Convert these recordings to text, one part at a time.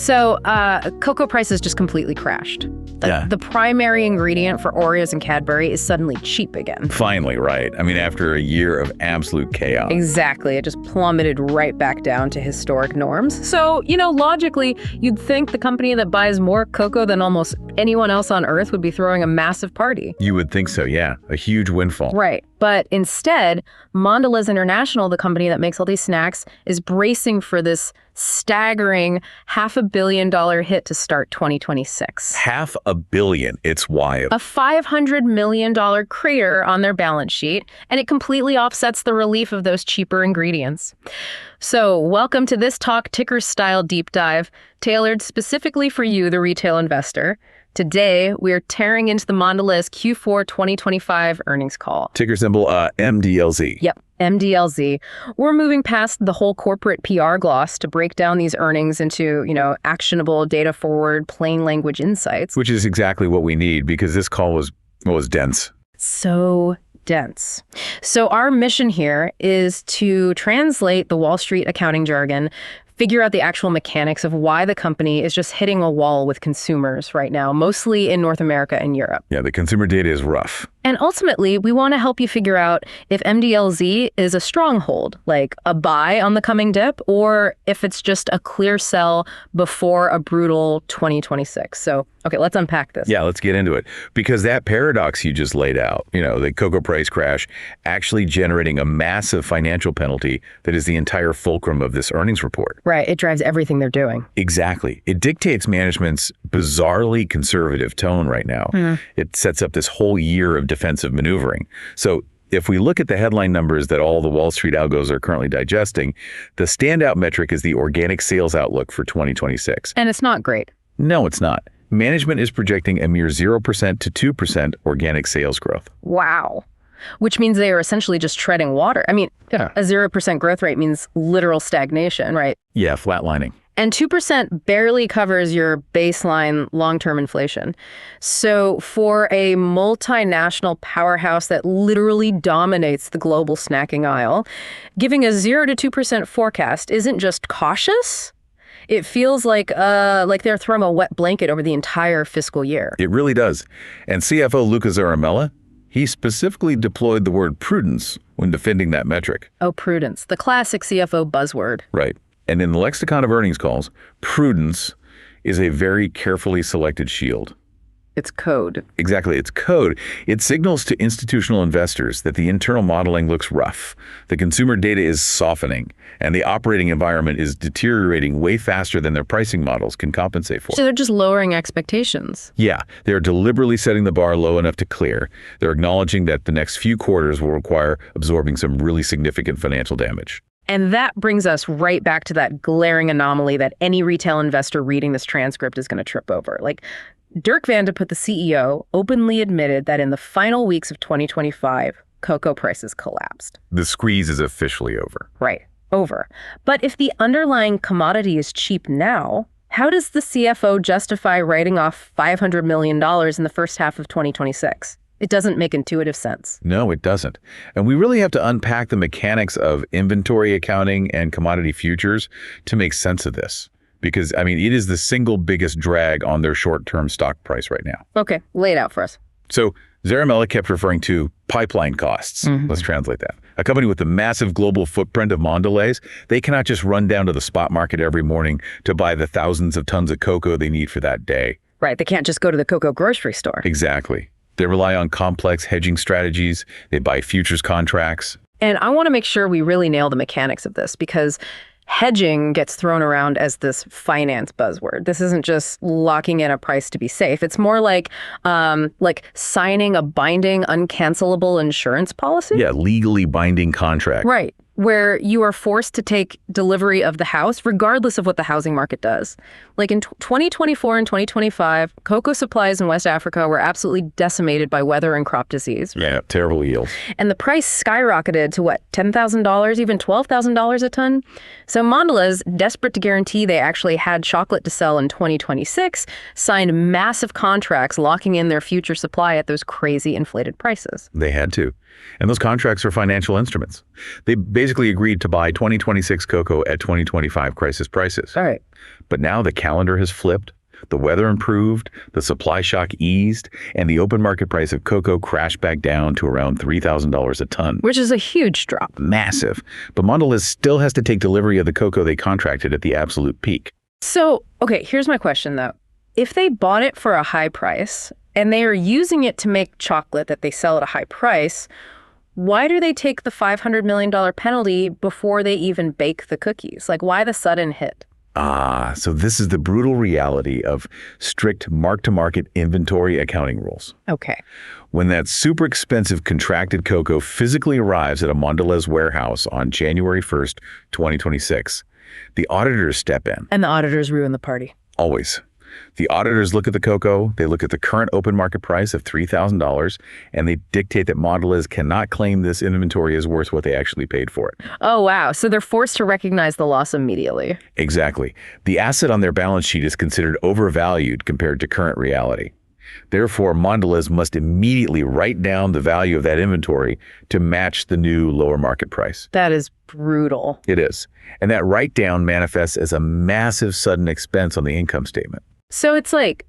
So cocoa prices just completely crashed. The primary ingredient for Oreos and Cadbury is suddenly cheap again. Finally, right? I mean, after a year of absolute chaos. Exactly. It just plummeted right back down to historic norms. So, logically, you'd think the company that buys more cocoa than almost anyone else on Earth would be throwing a massive party. You would think so, yeah. A huge windfall. Right. But instead, Mondelez International, the company that makes all these snacks, is bracing for this staggering $500 million hit to start 2026. $500 million. It's wild. A $500 million crater on their balance sheet, and it completely offsets the relief of those cheaper ingredients. So welcome to this Talk Ticker style deep dive, tailored specifically for you, the retail investor. Today, we're tearing into the Mondelez Q4 2025 earnings call. Ticker symbol MDLZ. Yep, MDLZ. We're moving past the whole corporate PR gloss to break down these earnings into, actionable, data-forward, plain language insights. Which is exactly what we need, because this call was dense. So dense. So our mission here is to translate the Wall Street accounting jargon, figure out the actual mechanics of why the company is just hitting a wall with consumers right now, mostly in North America and Europe. Yeah, the consumer data is rough. And ultimately, we want to help you figure out if MDLZ is a stronghold, like a buy on the coming dip, or if it's just a clear sell before a brutal 2026. So, okay, let's unpack this. Yeah, let's get into it. Because that paradox you just laid out, the cocoa price crash, actually generating a massive financial penalty that is the entire fulcrum of this earnings report. Right, it drives everything they're doing. Exactly. It dictates management's bizarrely conservative tone right now. It sets up this whole year of defensive maneuvering. So if we look at the headline numbers that all the Wall Street algos are currently digesting, the standout metric is the organic sales outlook for 2026. And it's not great. No, it's not. Management is projecting a mere 0% to 2% organic sales growth. Wow. Which means they are essentially just treading water. I mean, a 0% growth rate means literal stagnation, right? Yeah, flatlining. And 2% barely covers your baseline long-term inflation. So for a multinational powerhouse that literally dominates the global snacking aisle, giving a 0 to 2% forecast isn't just cautious. It feels like they're throwing a wet blanket over the entire fiscal year. It really does. And CFO Luca Zaramella, he specifically deployed the word prudence when defending that metric. Oh, prudence, the classic CFO buzzword. Right. And in the lexicon of earnings calls, prudence is a very carefully selected shield. It's code. Exactly. It's code. It signals to institutional investors that the internal modeling looks rough, the consumer data is softening, and the operating environment is deteriorating way faster than their pricing models can compensate for. So they're just lowering expectations. Yeah. They're deliberately setting the bar low enough to clear. They're acknowledging that the next few quarters will require absorbing some really significant financial damage. And that brings us right back to that glaring anomaly that any retail investor reading this transcript is going to trip over. Like, Dirk Vandeput, the CEO, openly admitted that in the final weeks of 2025, cocoa prices collapsed. The squeeze is officially over. Right, over. But if the underlying commodity is cheap now, how does the CFO justify writing off $500 million in the first half of 2026? It doesn't make intuitive sense. No, it doesn't. And we really have to unpack the mechanics of inventory accounting and commodity futures to make sense of this. Because, it is the single biggest drag on their short-term stock price right now. Okay, lay it out for us. So Zaramella kept referring to pipeline costs. Let's translate that. A company with the massive global footprint of Mondelez, they cannot just run down to the spot market every morning to buy the thousands of tons of cocoa they need for that day. Right, they can't just go to the cocoa grocery store. Exactly. They rely on complex hedging strategies. They buy futures contracts. And I want to make sure we really nail the mechanics of this, because hedging gets thrown around as this finance buzzword. This isn't just locking in a price to be safe. It's more like signing a binding, uncancelable insurance policy. Yeah, legally binding contract. Right, where you are forced to take delivery of the house regardless of what the housing market does. Like in 2024 and 2025, cocoa supplies in West Africa were absolutely decimated by weather and crop disease. Yeah, terrible yields. And the price skyrocketed to what, $10,000, even $12,000 a ton? So Mondelez, desperate to guarantee they actually had chocolate to sell in 2026, signed massive contracts locking in their future supply at those crazy inflated prices. They had to. And those contracts are financial instruments. They basically agreed to buy 2026 cocoa at 2025 crisis prices. All right. But now the calendar has flipped, the weather improved, the supply shock eased, and the open market price of cocoa crashed back down to around $3,000 a ton. Which is a huge drop. Massive. But Mondelez still has to take delivery of the cocoa they contracted at the absolute peak. So, okay, here's my question though. If they bought it for a high price and they are using it to make chocolate that they sell at a high price, why do they take the $500 million penalty before they even bake the cookies? Like, why the sudden hit? So this is the brutal reality of strict mark-to-market inventory accounting rules. Okay. When that super expensive contracted cocoa physically arrives at a Mondelez warehouse on January 1st, 2026, the auditors step in. And the auditors ruin the party. Always. The auditors look at the cocoa, they look at the current open market price of $3,000, and they dictate that Mondelez cannot claim this inventory is worth what they actually paid for it. Oh, wow. So they're forced to recognize the loss immediately. Exactly. The asset on their balance sheet is considered overvalued compared to current reality. Therefore, Mondelez must immediately write down the value of that inventory to match the new lower market price. That is brutal. It is. And that write-down manifests as a massive sudden expense on the income statement. So it's like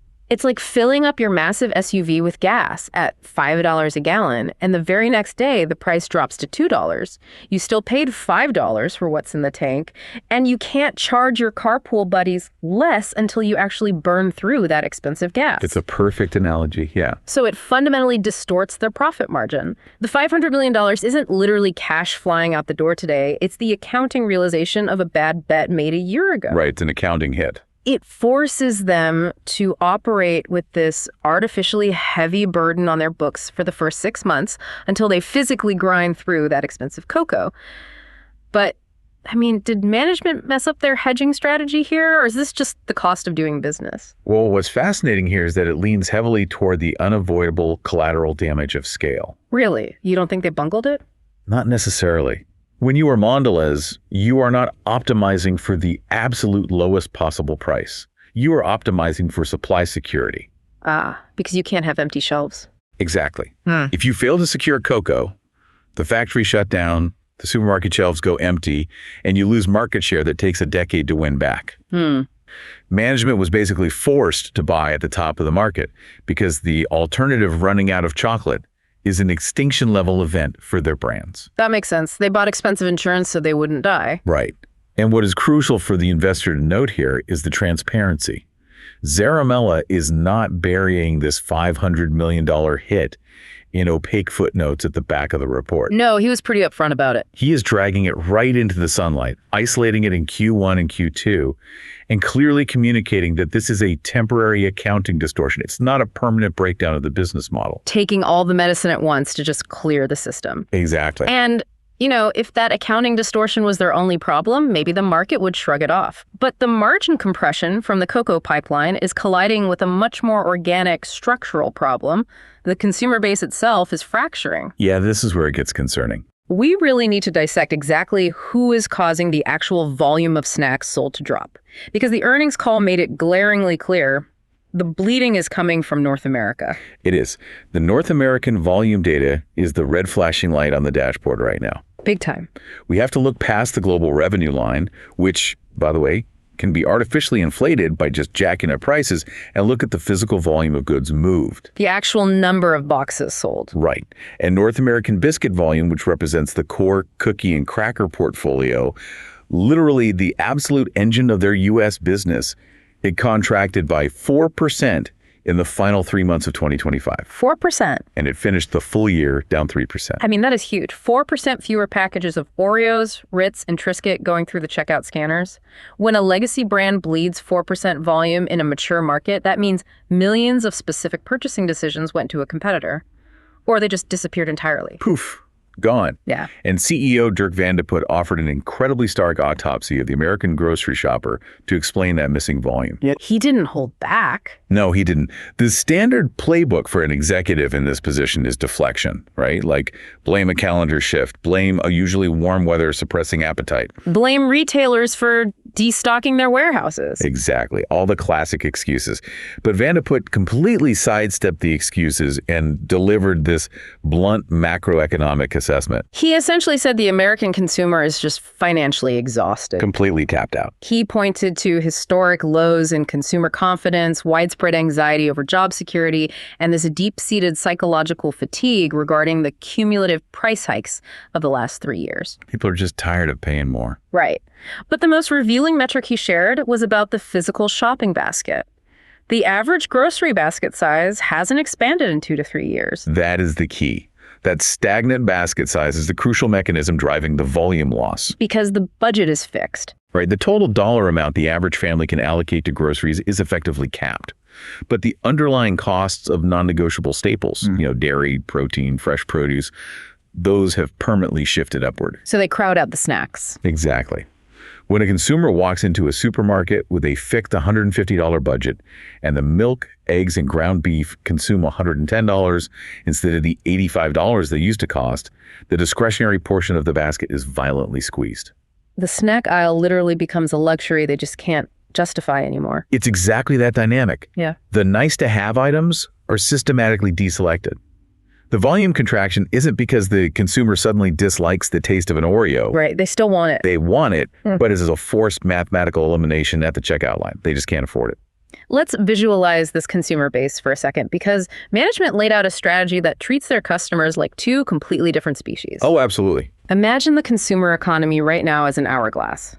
filling up your massive SUV with gas at $5 a gallon, and the very next day the price drops to $2. You still paid $5 for what's in the tank, and you can't charge your carpool buddies less until you actually burn through that expensive gas. It's a perfect analogy, yeah. So it fundamentally distorts their profit margin. The $500 million isn't literally cash flying out the door today. It's the accounting realization of a bad bet made a year ago. Right, it's an accounting hit. It forces them to operate with this artificially heavy burden on their books for the first 6 months until they physically grind through that expensive cocoa. But, I mean, did management mess up their hedging strategy here, or is this just the cost of doing business? Well, what's fascinating here is that it leans heavily toward the unavoidable collateral damage of scale. Really? You don't think they bungled it? Not necessarily. When you are Mondelez, you are not optimizing for the absolute lowest possible price. You are optimizing for supply security. Because you can't have empty shelves. Exactly. If you fail to secure cocoa, the factory shut down, the supermarket shelves go empty, and you lose market share that takes a decade to win back. Management was basically forced to buy at the top of the market because the alternative running out of chocolate is an extinction-level event for their brands. That makes sense. They bought expensive insurance so they wouldn't die. Right. And what is crucial for the investor to note here is the transparency. Zaramella is not burying this $500 million hit in opaque footnotes at the back of the report. No, he was pretty upfront about it. He is dragging it right into the sunlight, isolating it in Q1 and Q2, and clearly communicating that this is a temporary accounting distortion. It's not a permanent breakdown of the business model. Taking all the medicine at once to just clear the system. Exactly. And, you know, if that accounting distortion was their only problem, maybe the market would shrug it off. But the margin compression from the cocoa pipeline is colliding with a much more organic structural problem. The consumer base itself is fracturing. Yeah, this is where it gets concerning. We really need to dissect exactly who is causing the actual volume of snacks sold to drop. Because the earnings call made it glaringly clear the bleeding is coming from North America. It is. The North American volume data is the red flashing light on the dashboard right now. Big time. We have to look past the global revenue line, which, by the way, can be artificially inflated by just jacking up prices, and look at the physical volume of goods moved. The actual number of boxes sold. Right. And North American biscuit volume, which represents the core cookie and cracker portfolio, literally the absolute engine of their U.S. business, it contracted by 4% in the final 3 months of 2025. 4%. And it finished the full year down 3%. I mean, that is huge. 4% fewer packages of Oreos, Ritz, and Triscuit going through the checkout scanners. When a legacy brand bleeds 4% volume in a mature market, that means millions of specific purchasing decisions went to a competitor. Or they just disappeared entirely. Poof. Gone. Yeah. And CEO Dirk Vandeput offered an incredibly stark autopsy of the American grocery shopper to explain that missing volume. Yet he didn't hold back. No, he didn't. The standard playbook for an executive in this position is deflection, right? Like blame a calendar shift, blame a usually warm weather suppressing appetite. Blame retailers for destocking their warehouses. Exactly. All the classic excuses. But Vandeput completely sidestepped the excuses and delivered this blunt macroeconomic assessment. He essentially said the American consumer is just financially exhausted. Completely tapped out. He pointed to historic lows in consumer confidence, widespread anxiety over job security, and this deep-seated psychological fatigue regarding the cumulative price hikes of the last 3 years. People are just tired of paying more. Right. But the most revealing metric he shared was about the physical shopping basket. The average grocery basket size hasn't expanded in 2 to 3 years. That is the key. That stagnant basket size is the crucial mechanism driving the volume loss. Because the budget is fixed. Right. The total dollar amount the average family can allocate to groceries is effectively capped. But the underlying costs of non-negotiable staples, dairy, protein, fresh produce, those have permanently shifted upward. So they crowd out the snacks. Exactly. When a consumer walks into a supermarket with a fixed $150 budget and the milk, eggs, and ground beef consume $110 instead of the $85 they used to cost, the discretionary portion of the basket is violently squeezed. The snack aisle literally becomes a luxury they just can't justify anymore. It's exactly that dynamic. Yeah. The nice-to-have items are systematically deselected. The volume contraction isn't because the consumer suddenly dislikes the taste of an Oreo. Right. They still want it. They want it, but it's a forced mathematical elimination at the checkout line. They just can't afford it. Let's visualize this consumer base for a second, because management laid out a strategy that treats their customers like two completely different species. Oh, absolutely. Imagine the consumer economy right now as an hourglass.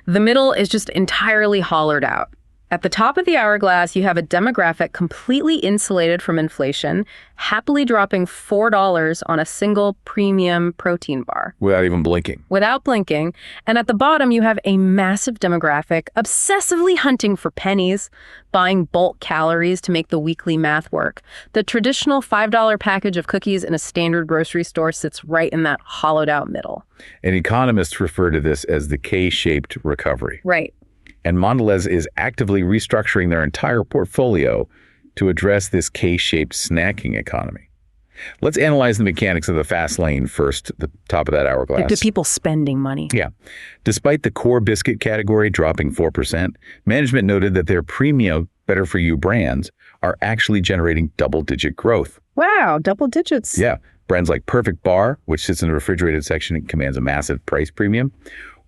The middle is just entirely hollowed out. At the top of the hourglass, you have a demographic completely insulated from inflation, happily dropping $4 on a single premium protein bar. Without even blinking. Without blinking. And at the bottom, you have a massive demographic obsessively hunting for pennies, buying bulk calories to make the weekly math work. The traditional $5 package of cookies in a standard grocery store sits right in that hollowed out middle. And economists refer to this as the K-shaped recovery. Right. And Mondelez is actively restructuring their entire portfolio to address this K-shaped snacking economy. Let's analyze the mechanics of the fast lane first, the top of that hourglass. The people spending money. Yeah. Despite the core biscuit category dropping 4%, management noted that their premium better-for-you brands are actually generating double-digit growth. Wow, double digits. Yeah. Brands like Perfect Bar, which sits in the refrigerated section and commands a massive price premium,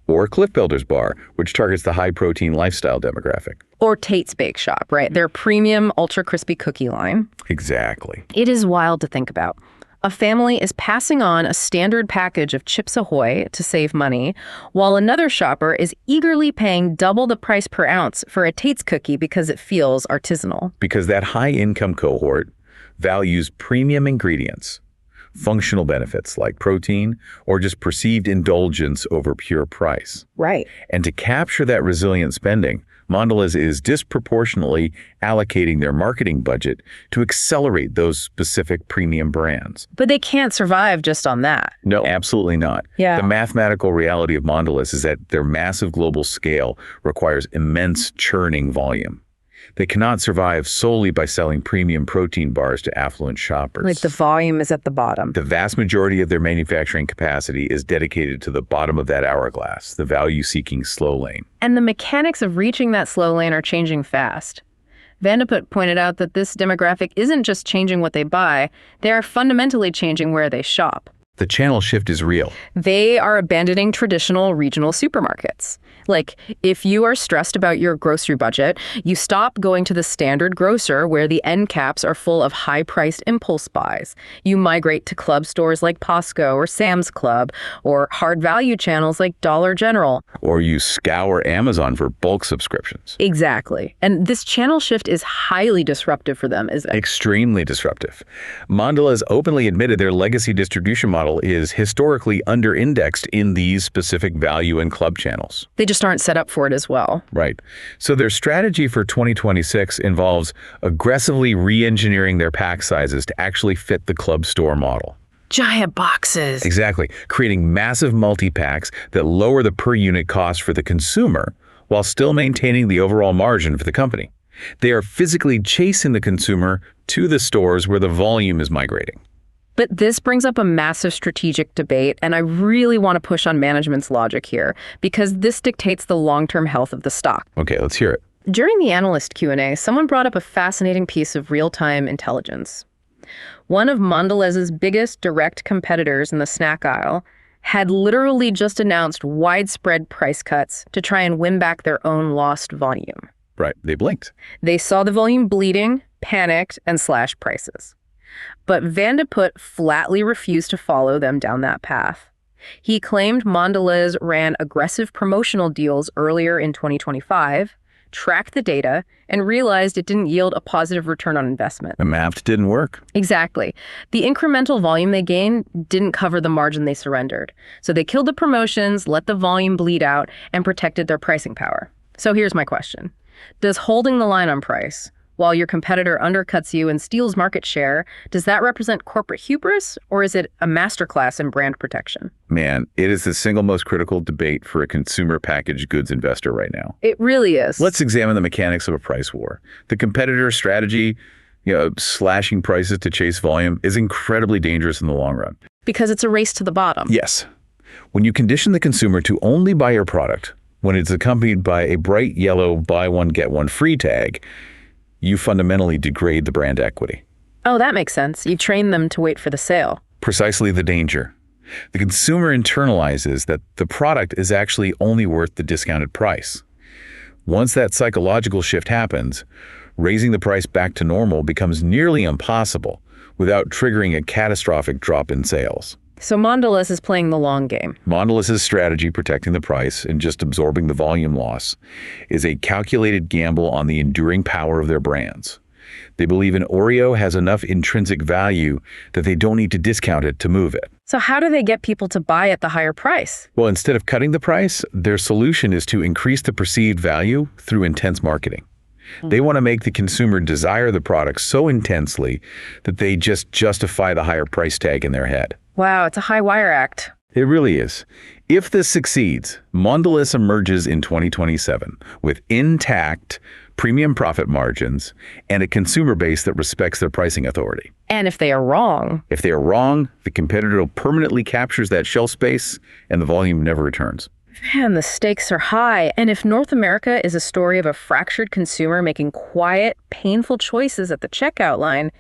or Cliff Builders Bar, which targets the high-protein lifestyle demographic. Or Tate's Bake Shop, right? Their premium ultra crispy cookie line. Exactly. It is wild to think about. A family is passing on a standard package of Chips Ahoy to save money, while another shopper is eagerly paying double the price per ounce for a Tate's cookie because it feels artisanal. Because that high-income cohort values premium ingredients, functional benefits like protein, or just perceived indulgence over pure price. Right. And to capture that resilient spending, Mondelez is disproportionately allocating their marketing budget to accelerate those specific premium brands. But they can't survive just on that. No, absolutely not. Yeah. The mathematical reality of Mondelez is that their massive global scale requires immense churning volume. They cannot survive solely by selling premium protein bars to affluent shoppers. Like the volume is at the bottom. The vast majority of their manufacturing capacity is dedicated to the bottom of that hourglass, the value-seeking slow lane. And the mechanics of reaching that slow lane are changing fast. Vandeput pointed out that this demographic isn't just changing what they buy, they are fundamentally changing where they shop. The channel shift is real. They are abandoning traditional regional supermarkets. Like, if you are stressed about your grocery budget, you stop going to the standard grocer where the end caps are full of high-priced impulse buys. You migrate to club stores like Costco or Sam's Club, or hard value channels like Dollar General. Or you scour Amazon for bulk subscriptions. Exactly. And this channel shift is highly disruptive for them, isn't it? Extremely disruptive. Mondelez openly admitted their legacy distribution model is historically under-indexed in these specific value and club channels. They just aren't set up for it as well. Right. So their strategy for 2026 involves aggressively re-engineering their pack sizes to actually fit the club store model. Giant boxes. Exactly, creating massive multi-packs that lower the per unit cost for the consumer while still maintaining the overall margin for the company. They are physically chasing the consumer to the stores where the volume is migrating. But this brings up a massive strategic debate, and I really want to push on management's logic here, because this dictates the long-term health of the stock. Okay, let's hear it. During the analyst Q&A, someone brought up a fascinating piece of real-time intelligence. One of Mondelez's biggest direct competitors in the snack aisle had literally just announced widespread price cuts to try and win back their own lost volume. Right, they blinked. They saw the volume bleeding, panicked, and slashed prices. But Vandeput flatly refused to follow them down that path. He claimed Mondelez ran aggressive promotional deals earlier in 2025, tracked the data, and realized it didn't yield a positive return on investment. The math didn't work. Exactly. The incremental volume they gained didn't cover the margin they surrendered. So they killed the promotions, let the volume bleed out, and protected their pricing power. So here's my question. Does holding the line on price, while your competitor undercuts you and steals market share, does that represent corporate hubris, or is it a masterclass in brand protection? Man, it is the single most critical debate for a consumer packaged goods investor right now. It really is. Let's examine the mechanics of a price war. The competitor strategy, slashing prices to chase volume, is incredibly dangerous in the long run. Because it's a race to the bottom. Yes. When you condition the consumer to only buy your product, when it's accompanied by a bright yellow buy one, get one free tag, you fundamentally degrade the brand equity. Oh, that makes sense. You train them to wait for the sale. Precisely the danger. The consumer internalizes that the product is actually only worth the discounted price. Once that psychological shift happens, raising the price back to normal becomes nearly impossible without triggering a catastrophic drop in sales. So Mondelez is playing the long game. Mondelez's strategy, protecting the price and just absorbing the volume loss, is a calculated gamble on the enduring power of their brands. They believe an Oreo has enough intrinsic value that they don't need to discount it to move it. So how do they get people to buy at the higher price? Well, instead of cutting the price, their solution is to increase the perceived value through intense marketing. They want to make the consumer desire the product so intensely that they just justify the higher price tag in their head. Wow, it's a high wire act. It really is. If this succeeds, Mondelez emerges in 2027 with intact premium profit margins and a consumer base that respects their pricing authority. And if they are wrong? If they are wrong, the competitor permanently captures that shelf space and the volume never returns. Man, the stakes are high. And if North America is a story of a fractured consumer making quiet, painful choices at the checkout line,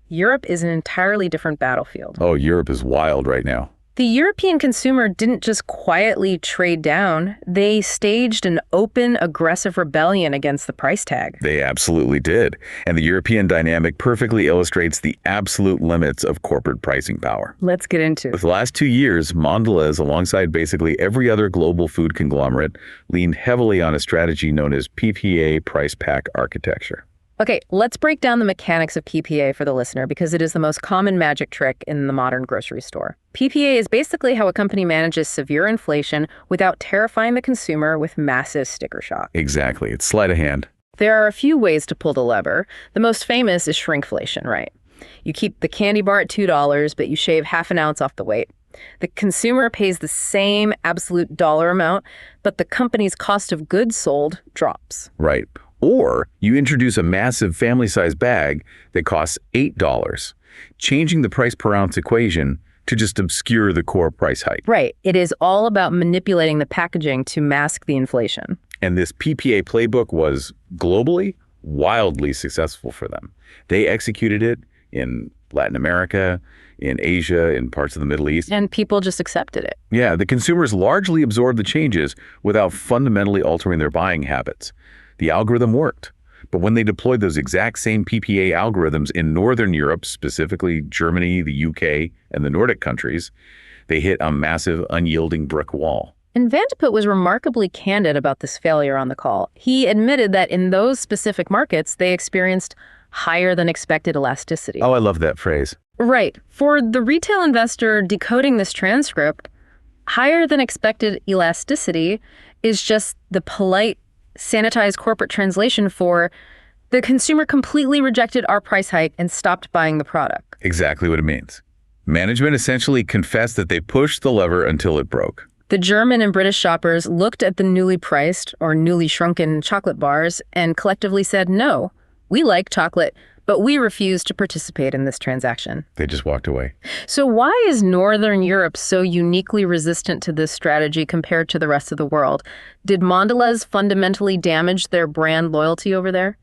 Europe is an entirely different battlefield. Oh, Europe is wild right now. The European consumer didn't just quietly trade down. They staged an open, aggressive rebellion against the price tag. They absolutely did. And the European dynamic perfectly illustrates the absolute limits of corporate pricing power. Let's get into it. For the last 2 years, Mondelez, alongside basically every other global food conglomerate, leaned heavily on a strategy known as PPA price pack architecture. Okay, let's break down the mechanics of PPA for the listener because it is the most common magic trick in the modern grocery store. PPA is basically how a company manages severe inflation without terrifying the consumer with massive sticker shock. Exactly. It's sleight of hand. There are a few ways to pull the lever. The most famous is shrinkflation, right? You keep the candy bar at $2, but you shave half an ounce off the weight. The consumer pays the same absolute dollar amount, but the company's cost of goods sold drops. Right. Or you introduce a massive family-sized bag that costs $8, changing the price per ounce equation to just obscure the core price hike. Right. It is all about manipulating the packaging to mask the inflation. And this PPA playbook was globally wildly successful for them. They executed it in Latin America, in Asia, in parts of the Middle East. And people just accepted it. Yeah, the consumers largely absorbed the changes without fundamentally altering their buying habits. The algorithm worked. But when they deployed those exact same PPA algorithms in Northern Europe, specifically Germany, the UK, and the Nordic countries, they hit a massive, unyielding brick wall. And Vandeput was remarkably candid about this failure on the call. He admitted that in those specific markets, they experienced higher than expected elasticity. Oh, I love that phrase. Right. For the retail investor decoding this transcript, higher than expected elasticity is just the polite, sanitized corporate translation for the consumer completely rejected our price hike and stopped buying the product. Exactly what it means. Management essentially confessed that they pushed the lever until it broke. The German and British shoppers looked at the newly priced or newly shrunken chocolate bars and collectively said, no, we like chocolate, but we refuse to participate in this transaction. They just walked away. So why is Northern Europe so uniquely resistant to this strategy compared to the rest of the world? Did Mondelez fundamentally damage their brand loyalty over there?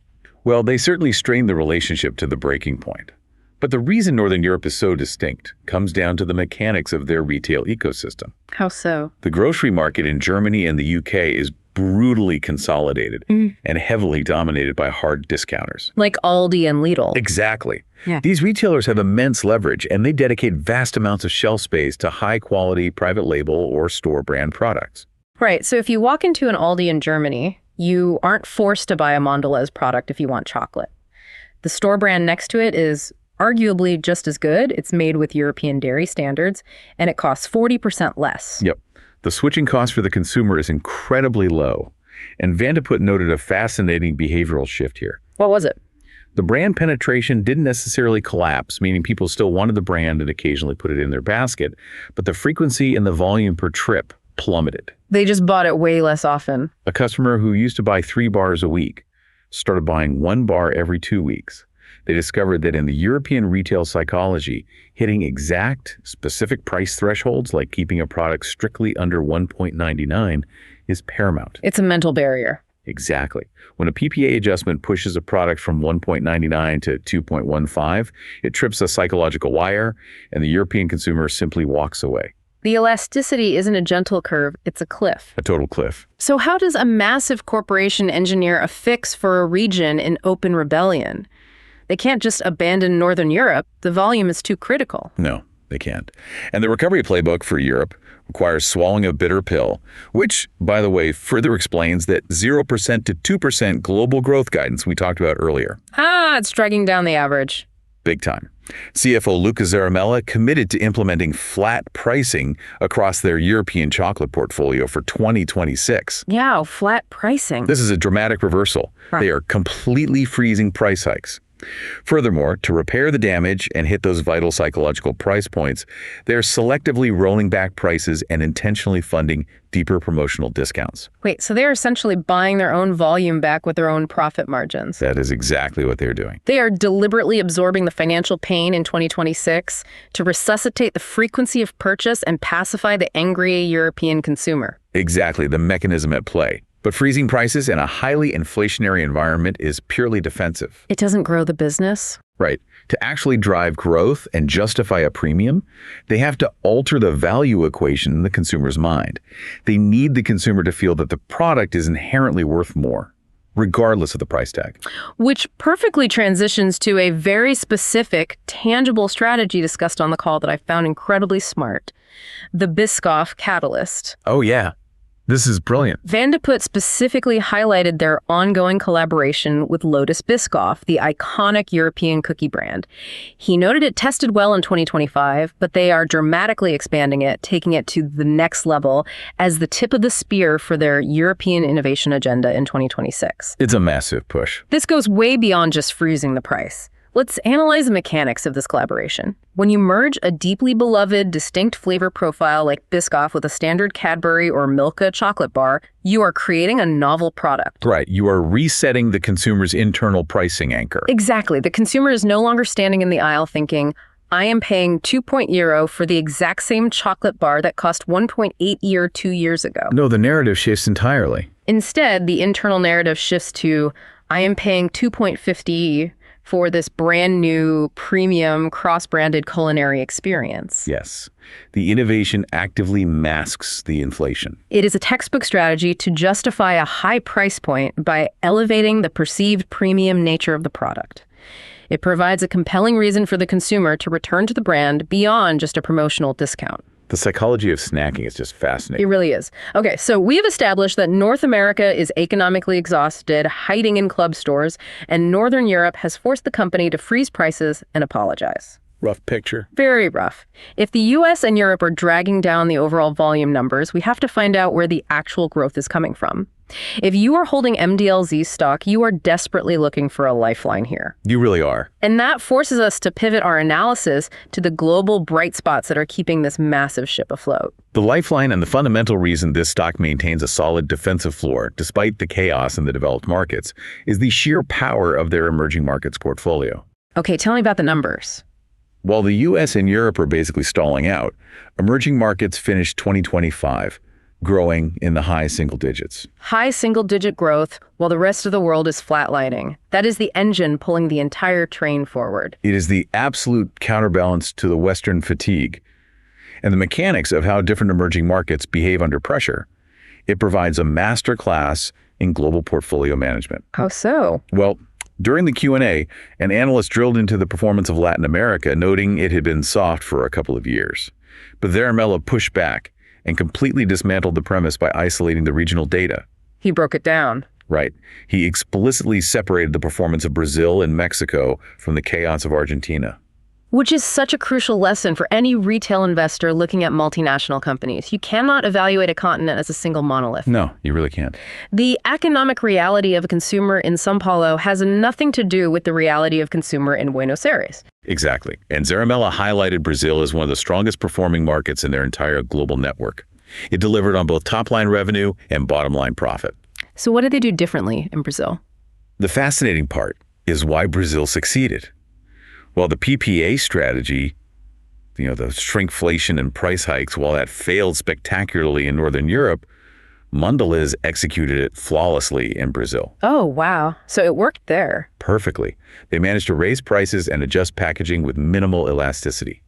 Well, they certainly strained the relationship to the breaking point. But the reason Northern Europe is so distinct comes down to the mechanics of their retail ecosystem. How so? The grocery market in Germany and the UK is brutally consolidated and heavily dominated by hard discounters. Like Aldi and Lidl. Exactly. Yeah. These retailers have immense leverage, and they dedicate vast amounts of shelf space to high-quality private label or store brand products. Right. So if you walk into an Aldi in Germany, you aren't forced to buy a Mondelez product if you want chocolate. The store brand next to it is arguably just as good. It's made with European dairy standards, and it costs 40% less. Yep. The switching cost for the consumer is incredibly low. And Vandeput noted a fascinating behavioral shift here. What was it? The brand penetration didn't necessarily collapse, meaning people still wanted the brand and occasionally put it in their basket, but the frequency and the volume per trip plummeted. They just bought it way less often. A customer who used to buy 3 bars a week started buying 1 bar every 2 weeks. They discovered that in the European retail psychology, hitting exact, specific price thresholds, like keeping a product strictly under $1.99, is paramount. It's a mental barrier. Exactly. When a PPA adjustment pushes a product from $1.99 to $2.15, it trips a psychological wire, and the European consumer simply walks away. The elasticity isn't a gentle curve, it's a cliff. A total cliff. So how does a massive corporation engineer a fix for a region in open rebellion? They can't just abandon Northern Europe. The volume is too critical. No, they can't. And the recovery playbook for Europe requires swallowing a bitter pill, which, by the way, further explains that 0% to 2% global growth guidance we talked about earlier. It's dragging down the average. Big time. CFO Luca Zaramella committed to implementing flat pricing across their European chocolate portfolio for 2026. Yeah, flat pricing. This is a dramatic reversal. Right. They are completely freezing price hikes. Furthermore, to repair the damage and hit those vital psychological price points, they're selectively rolling back prices and intentionally funding deeper promotional discounts. Wait, so they're essentially buying their own volume back with their own profit margins. That is exactly what they're doing. They are deliberately absorbing the financial pain in 2026 to resuscitate the frequency of purchase and pacify the angry European consumer. Exactly the mechanism at play. But freezing prices in a highly inflationary environment is purely defensive. It doesn't grow the business. Right. To actually drive growth and justify a premium, they have to alter the value equation in the consumer's mind. They need the consumer to feel that the product is inherently worth more, regardless of the price tag. Which perfectly transitions to a very specific, tangible strategy discussed on the call that I found incredibly smart. The Biscoff catalyst. Oh, yeah. This is brilliant. Vandeput specifically highlighted their ongoing collaboration with Lotus Biscoff, the iconic European cookie brand. He noted it tested well in 2025, but they are dramatically expanding it, taking it to the next level as the tip of the spear for their European innovation agenda in 2026. It's a massive push. This goes way beyond just freezing the price. Let's analyze the mechanics of this collaboration. When you merge a deeply beloved, distinct flavor profile like Biscoff with a standard Cadbury or Milka chocolate bar, you are creating a novel product. Right. You are resetting the consumer's internal pricing anchor. Exactly. The consumer is no longer standing in the aisle thinking, I am paying €2 for the exact same chocolate bar that cost €1.8 2 years ago. No, the narrative shifts entirely. Instead, the internal narrative shifts to, I am paying €2.50 for this brand new premium cross-branded culinary experience. Yes. The innovation actively masks the inflation. It is a textbook strategy to justify a high price point by elevating the perceived premium nature of the product. It provides a compelling reason for the consumer to return to the brand beyond just a promotional discount. The psychology of snacking is just fascinating. It really is. Okay, so we have established that North America is economically exhausted, hiding in club stores, and Northern Europe has forced the company to freeze prices and apologize. Rough picture. Very rough. If the US and Europe are dragging down the overall volume numbers, we have to find out where the actual growth is coming from. If you are holding MDLZ stock, you are desperately looking for a lifeline here. You really are. And that forces us to pivot our analysis to the global bright spots that are keeping this massive ship afloat. The lifeline and the fundamental reason this stock maintains a solid defensive floor, despite the chaos in the developed markets, is the sheer power of their emerging markets portfolio. Okay, tell me about the numbers. While the US and Europe are basically stalling out, emerging markets finished 2025 growing in the high single digits. High single-digit growth while the rest of the world is flatlining. That is the engine pulling the entire train forward. It is the absolute counterbalance to the Western fatigue and the mechanics of how different emerging markets behave under pressure. It provides a master class in global portfolio management. How so? Well, during the Q&A, an analyst drilled into the performance of Latin America, noting it had been soft for a couple of years. But Zaramella pushed back and completely dismantled the premise by isolating the regional data. He broke it down. Right. He explicitly separated the performance of Brazil and Mexico from the chaos of Argentina. Which is such a crucial lesson for any retail investor looking at multinational companies. You cannot evaluate a continent as a single monolith. No, you really can't. The economic reality of a consumer in São Paulo has nothing to do with the reality of consumer in Buenos Aires. Exactly. And Zaramella highlighted Brazil as one of the strongest performing markets in their entire global network. It delivered on both top-line revenue and bottom-line profit. So what did they do differently in Brazil? The fascinating part is why Brazil succeeded. Well, the PPA strategy, the shrinkflation and price hikes, while that failed spectacularly in Northern Europe, Mondelez executed it flawlessly in Brazil. Oh, wow. So it worked there. Perfectly. They managed to raise prices and adjust packaging with minimal elasticity.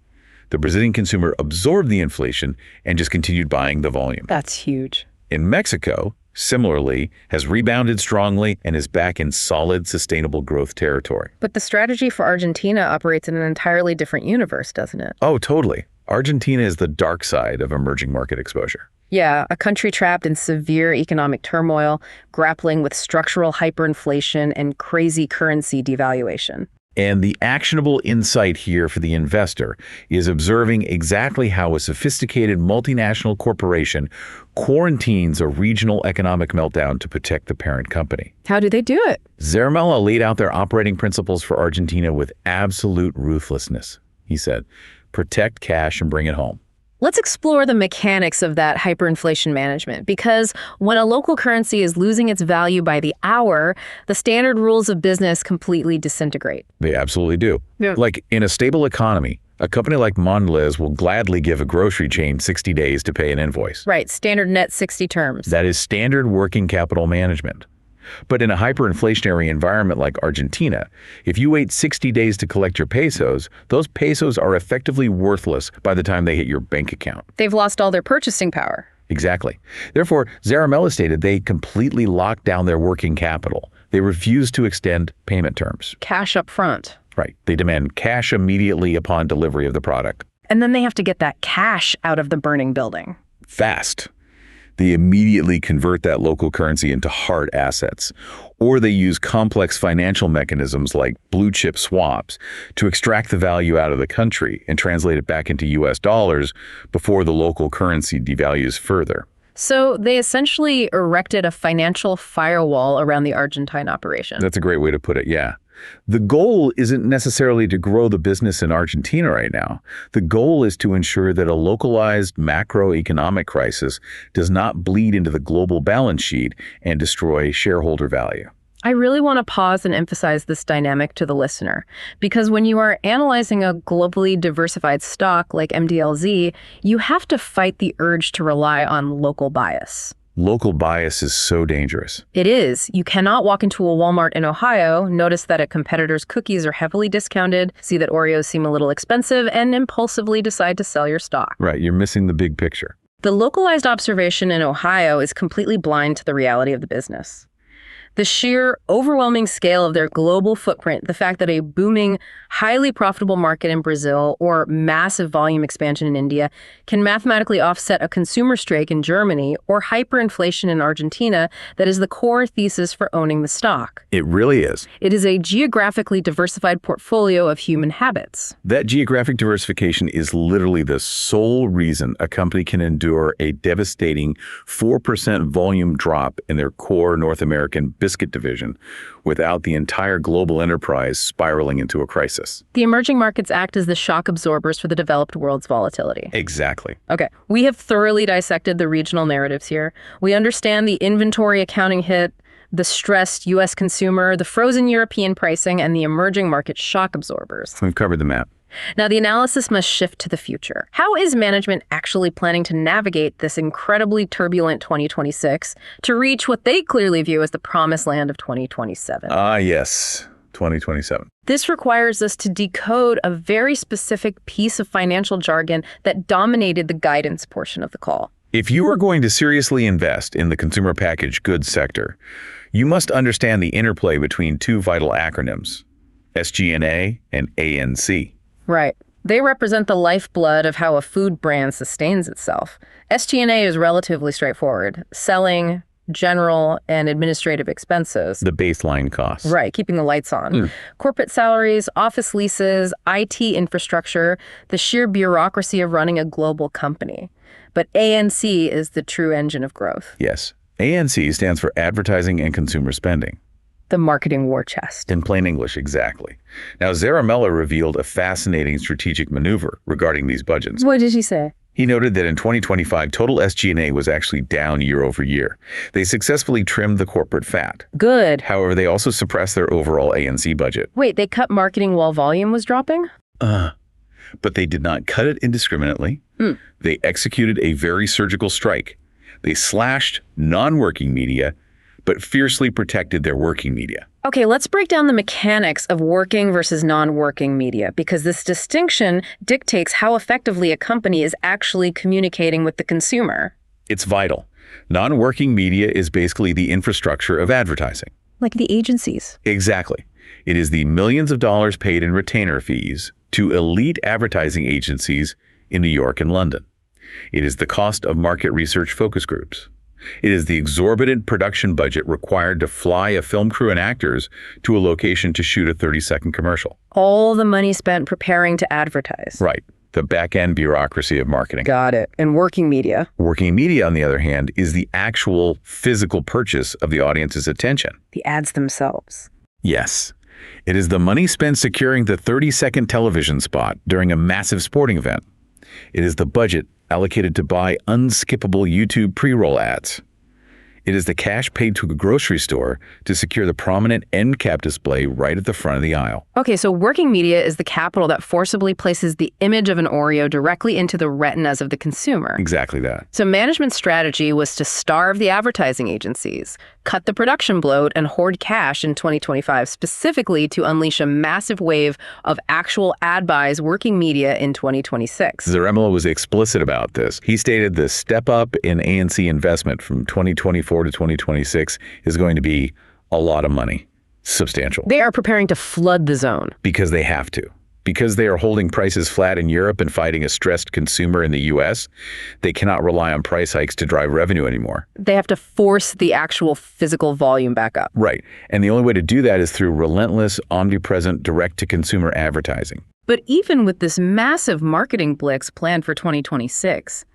The Brazilian consumer absorbed the inflation and just continued buying the volume. That's huge. In Mexico, similarly, has rebounded strongly and is back in solid, sustainable growth territory. But the strategy for Argentina operates in an entirely different universe, doesn't it? Oh, totally. Argentina is the dark side of emerging market exposure. Yeah, a country trapped in severe economic turmoil, grappling with structural hyperinflation and crazy currency devaluation. And the actionable insight here for the investor is observing exactly how a sophisticated multinational corporation quarantines a regional economic meltdown to protect the parent company. How do they do it? Zaramella laid out their operating principles for Argentina with absolute ruthlessness. He said, protect cash and bring it home. Let's explore the mechanics of that hyperinflation management, because when a local currency is losing its value by the hour, the standard rules of business completely disintegrate. They absolutely do. Yeah. Like in a stable economy, a company like Mondelez will gladly give a grocery chain 60 days to pay an invoice. Right, standard net 60 terms. That is standard working capital management. But in a hyperinflationary environment like Argentina, if you wait 60 days to collect your pesos, those pesos are effectively worthless by the time they hit your bank account. They've lost all their purchasing power. Exactly. Therefore, Zaramella stated they completely locked down their working capital. They refused to extend payment terms. Cash up front. Right. They demand cash immediately upon delivery of the product. And then they have to get that cash out of the burning building. Fast. They immediately convert that local currency into hard assets, or they use complex financial mechanisms like blue chip swaps to extract the value out of the country and translate it back into US dollars before the local currency devalues further. So they essentially erected a financial firewall around the Argentine operation. That's a great way to put it, yeah. The goal isn't necessarily to grow the business in Argentina right now. The goal is to ensure that a localized macroeconomic crisis does not bleed into the global balance sheet and destroy shareholder value. I really want to pause and emphasize this dynamic to the listener, because when you are analyzing a globally diversified stock like MDLZ, you have to fight the urge to rely on local bias. Local bias is so dangerous. It is. You cannot walk into a Walmart in Ohio, notice that a competitor's cookies are heavily discounted, see that Oreos seem a little expensive, and impulsively decide to sell your stock. Right, you're missing the big picture. The localized observation in Ohio is completely blind to the reality of the business. The sheer overwhelming scale of their global footprint, the fact that a booming, highly profitable market in Brazil or massive volume expansion in India can mathematically offset a consumer strike in Germany or hyperinflation in Argentina, that is the core thesis for owning the stock. It really is. It is a geographically diversified portfolio of human habits. That geographic diversification is literally the sole reason a company can endure a devastating 4% volume drop in their core North American biscuit division without the entire global enterprise spiraling into a crisis. The emerging markets act as the shock absorbers for the developed world's volatility. Exactly. Okay, we have thoroughly dissected the regional narratives here. We understand the inventory accounting hit, the stressed U.S. consumer, the frozen European pricing, and the emerging market shock absorbers. We've covered the map. Now, the analysis must shift to the future. How is management actually planning to navigate this incredibly turbulent 2026 to reach what they clearly view as the promised land of 2027? Yes, 2027. This requires us to decode a very specific piece of financial jargon that dominated the guidance portion of the call. If you are going to seriously invest in the consumer packaged goods sector, you must understand the interplay between two vital acronyms, SG&A and ANC. Right. They represent the lifeblood of how a food brand sustains itself. SG&A is relatively straightforward. Selling, general, and administrative expenses. The baseline costs. Right, keeping the lights on. Corporate salaries, office leases, IT infrastructure, the sheer bureaucracy of running a global company. But ANC is the true engine of growth. Yes. ANC stands for Advertising and Consumer Spending. The marketing war chest. In plain English, exactly. Now, Zaramella revealed a fascinating strategic maneuver regarding these budgets. What did he say? He noted that in 2025, total SG&A was actually down year over year. They successfully trimmed the corporate fat. Good. However, they also suppressed their overall ANC budget. Wait, they cut marketing while volume was dropping? But they did not cut it indiscriminately. They executed a very surgical strike. They slashed non-working media, but fiercely protected their working media. Okay, let's break down the mechanics of working versus non-working media, because this distinction dictates how effectively a company is actually communicating with the consumer. It's vital. Non-working media is basically the infrastructure of advertising. Like the agencies. Exactly. It is the millions of dollars paid in retainer fees to elite advertising agencies in New York and London. It is the cost of market research focus groups. It is the exorbitant production budget required to fly a film crew and actors to a location to shoot a 30-second commercial. All the money spent preparing to advertise. Right. The back-end bureaucracy of marketing. Got it. And working media? Working media, on the other hand, is the actual physical purchase of the audience's attention. The ads themselves. Yes. It is the money spent securing the 30-second television spot during a massive sporting event. It is the budget allocated to buy unskippable YouTube pre-roll ads. It is the cash paid to a grocery store to secure the prominent end cap display right at the front of the aisle. Okay, so working media is the capital that forcibly places the image of an Oreo directly into the retinas of the consumer. Exactly that. So management's strategy was to starve the advertising agencies, cut the production bloat, and hoard cash in 2025, specifically to unleash a massive wave of actual ad buys working media in 2026. Zaramella was explicit about this. He stated the step up in ANC investment from 2024 to 2026 is going to be a lot of money. Substantial. They are preparing to flood the zone. Because they have to. Because they are holding prices flat in Europe and fighting a stressed consumer in the U.S., they cannot rely on price hikes to drive revenue anymore. They have to force the actual physical volume back up. Right. And the only way to do that is through relentless, omnipresent, direct-to-consumer advertising. But even with this massive marketing blitz planned for 2026,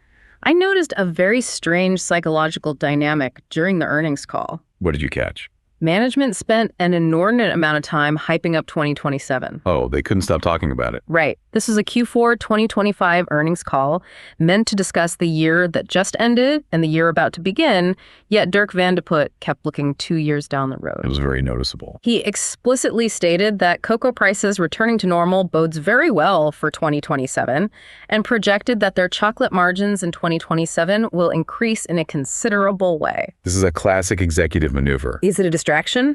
I noticed a very strange psychological dynamic during the earnings call. What did you catch? Management spent an inordinate amount of time hyping up 2027. Oh, they couldn't stop talking about it. Right. This is a Q4 2025 earnings call meant to discuss the year that just ended and the year about to begin, yet Dirk Vandeput kept looking 2 years down the road. It was very noticeable. He explicitly stated that cocoa prices returning to normal bodes very well for 2027 and projected that their chocolate margins in 2027 will increase in a considerable way. This is a classic executive maneuver. Is it a distraction?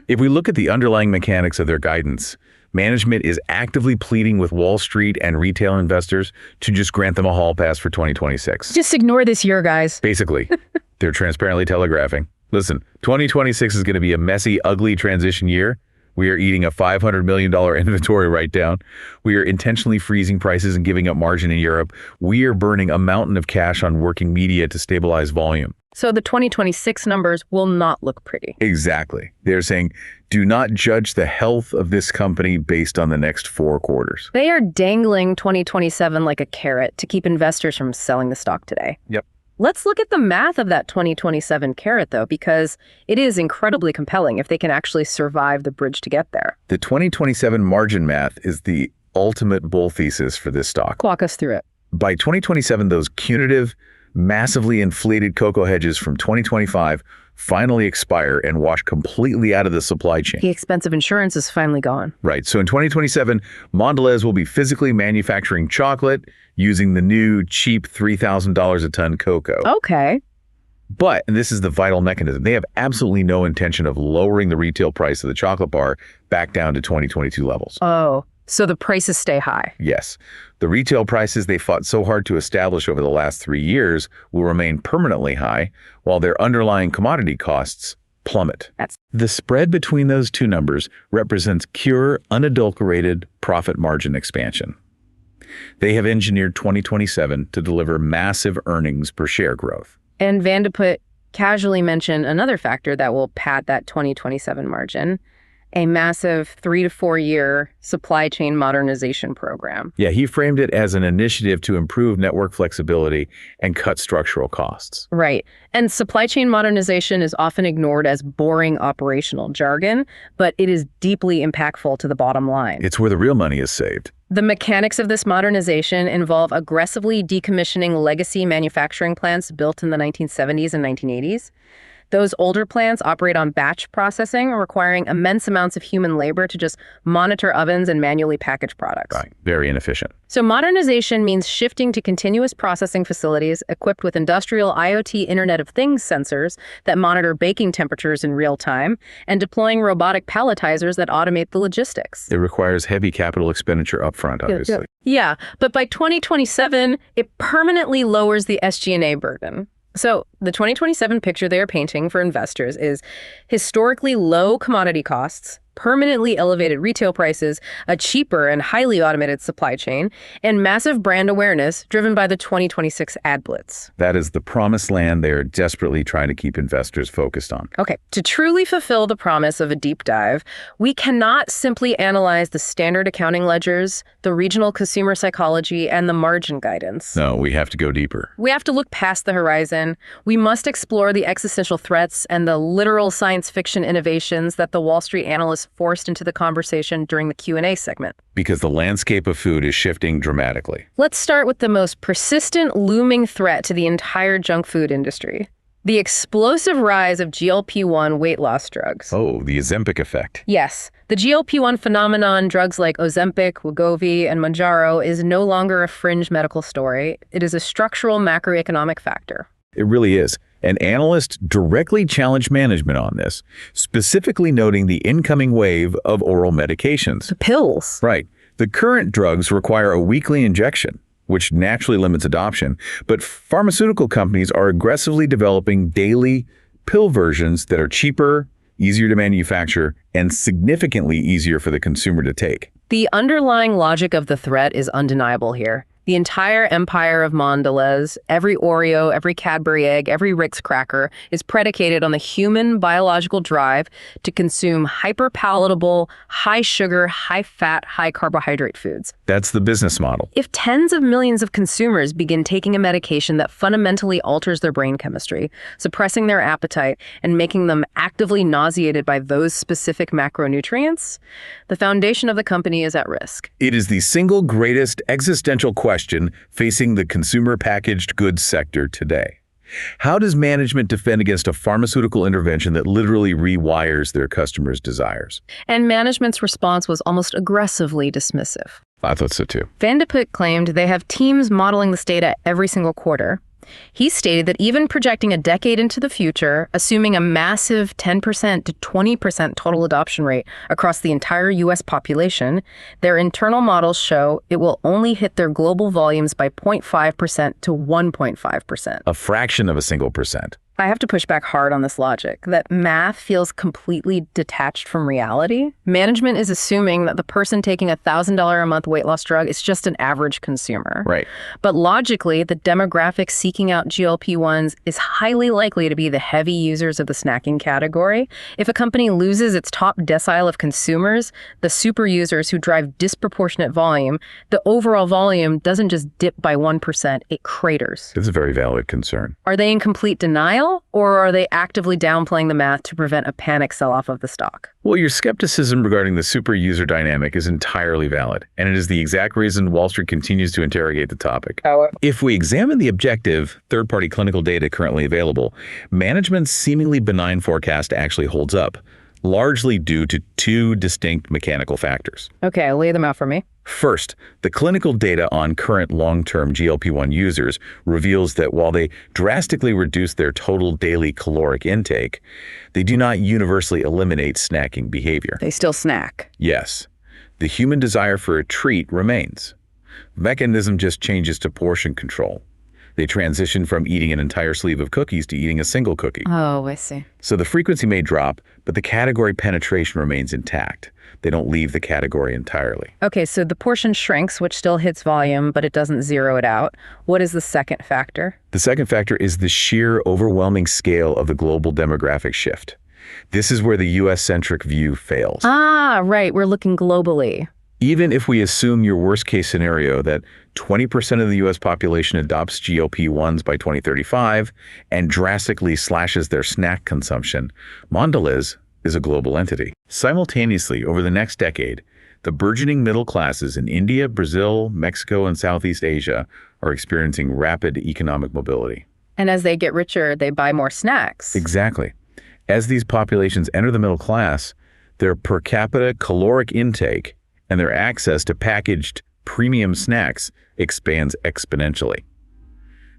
If we look at the underlying mechanics of their guidance, management is actively pleading with Wall Street and retail investors to just grant them a hall pass for 2026. Just ignore this year, guys. Basically, they're transparently telegraphing, Listen, 2026 is going to be a messy, ugly transition year. We are eating a $500 million inventory write-down. We are intentionally freezing prices and giving up margin in Europe. We are burning a mountain of cash on working media to stabilize volume. So the 2026 numbers will not look pretty. Exactly. They're saying, do not judge the health of this company based on the next 4 quarters. They are dangling 2027 like a carrot to keep investors from selling the stock today. Yep. Let's look at the math of that 2027 carrot, though, because it is incredibly compelling if they can actually survive the bridge to get there. The 2027 margin math is the ultimate bull thesis for this stock. Walk us through it. By 2027, those punitive, massively inflated cocoa hedges from 2025 finally expire and wash completely out of the supply chain. The expensive insurance is finally gone. Right. So in 2027, Mondelez will be physically manufacturing chocolate using the new cheap $3,000 a ton cocoa. Okay. But, and this is the vital mechanism, they have absolutely no intention of lowering the retail price of the chocolate bar back down to 2022 levels. Oh, so the prices stay high. Yes. The retail prices they fought so hard to establish over the last 3 years will remain permanently high, while their underlying commodity costs plummet. The spread between those two numbers represents pure, unadulterated profit margin expansion. They have engineered 2027 to deliver massive earnings per share growth. And Vandeput casually mentioned another factor that will pad that 2027 margin, a massive 3 to 4 year supply chain modernization program. Yeah, he framed it as an initiative to improve network flexibility and cut structural costs. Right. And supply chain modernization is often ignored as boring operational jargon, but it is deeply impactful to the bottom line. It's where the real money is saved. The mechanics of this modernization involve aggressively decommissioning legacy manufacturing plants built in the 1970s and 1980s. Those older plants operate on batch processing, requiring immense amounts of human labor to just monitor ovens and manually package products. Right. Very inefficient. So modernization means shifting to continuous processing facilities equipped with industrial IoT Internet of Things sensors that monitor baking temperatures in real time and deploying robotic palletizers that automate the logistics. It requires heavy capital expenditure upfront, obviously. Yeah, but by 2027, it permanently lowers the SG&A burden. So the 2027 picture they are painting for investors is historically low commodity costs, permanently elevated retail prices, a cheaper and highly automated supply chain, and massive brand awareness driven by the 2026 ad blitz. That is the promised land they are desperately trying to keep investors focused on. Okay, to truly fulfill the promise of a deep dive, we cannot simply analyze the standard accounting ledgers, the regional consumer psychology, and the margin guidance. No, we have to go deeper. We have to look past the horizon. We must explore the existential threats and the literal science fiction innovations that the Wall Street analysts forced into the conversation during the Q&A segment. Because the landscape of food is shifting dramatically. Let's start with the most persistent looming threat to the entire junk food industry. The explosive rise of GLP-1 weight loss drugs. Oh, the Ozempic effect. Yes. The GLP-1 phenomenon, drugs like Ozempic, Wegovy, and Mounjaro, is no longer a fringe medical story. It is a structural macroeconomic factor. It really is. And analysts directly challenge management on this, specifically noting the incoming wave of oral medications. The pills. Right. The current drugs require a weekly injection, which naturally limits adoption, but pharmaceutical companies are aggressively developing daily pill versions that are cheaper, easier to manufacture, and significantly easier for the consumer to take. The underlying logic of the threat is undeniable here. The entire empire of Mondelez, every Oreo, every Cadbury egg, every Ritz cracker is predicated on the human biological drive to consume hyper-palatable, high-sugar, high-fat, high-carbohydrate foods. That's the business model. If tens of millions of consumers begin taking a medication that fundamentally alters their brain chemistry, suppressing their appetite, and making them actively nauseated by those specific macronutrients, the foundation of the company is at risk. It is the single greatest existential question facing the consumer packaged goods sector today. How does management defend against a pharmaceutical intervention that literally rewires their customers' desires? And management's response was almost aggressively dismissive. I thought so too. Vandeput claimed they have teams modeling this data every single quarter. He stated that even projecting a decade into the future, assuming a massive 10% to 20% total adoption rate across the entire U.S. population, their internal models show it will only hit their global volumes by 0.5% to 1.5%. A fraction of a single percent. I have to push back hard on this logic, that math feels completely detached from reality. Management is assuming that the person taking a $1,000 a month weight loss drug is just an average consumer. Right. But logically, the demographic seeking out GLP-1s is highly likely to be the heavy users of the snacking category. If a company loses its top decile of consumers, the super users who drive disproportionate volume, the overall volume doesn't just dip by 1%, it craters. It's a very valid concern. Are they in complete denial, or are they actively downplaying the math to prevent a panic sell-off of the stock? Well, your skepticism regarding the super user dynamic is entirely valid, and it is the exact reason Wall Street continues to interrogate the topic. If we examine the objective, third-party clinical data currently available, management's seemingly benign forecast actually holds up, largely due to two distinct mechanical factors. Okay, lay them out for me. First, the clinical data on current long-term GLP-1 users reveals that while they drastically reduce their total daily caloric intake, they do not universally eliminate snacking behavior. They still snack. Yes, the human desire for a treat remains. The mechanism just changes to portion control. They transition from eating an entire sleeve of cookies to eating a single cookie. Oh, I see. So the frequency may drop, but the category penetration remains intact. They don't leave the category entirely. Okay, so the portion shrinks, which still hits volume, but it doesn't zero it out. What is the second factor? The second factor is the sheer overwhelming scale of the global demographic shift. This is where the US-centric view fails. Ah, right. We're looking globally. Even if we assume your worst-case scenario that 20% of the U.S. population adopts GLP-1s by 2035 and drastically slashes their snack consumption, Mondelez is a global entity. Simultaneously, over the next decade, the burgeoning middle classes in India, Brazil, Mexico, and Southeast Asia are experiencing rapid economic mobility. And as they get richer, they buy more snacks. Exactly. As these populations enter the middle class, their per capita caloric intake and their access to packaged premium snacks expands exponentially.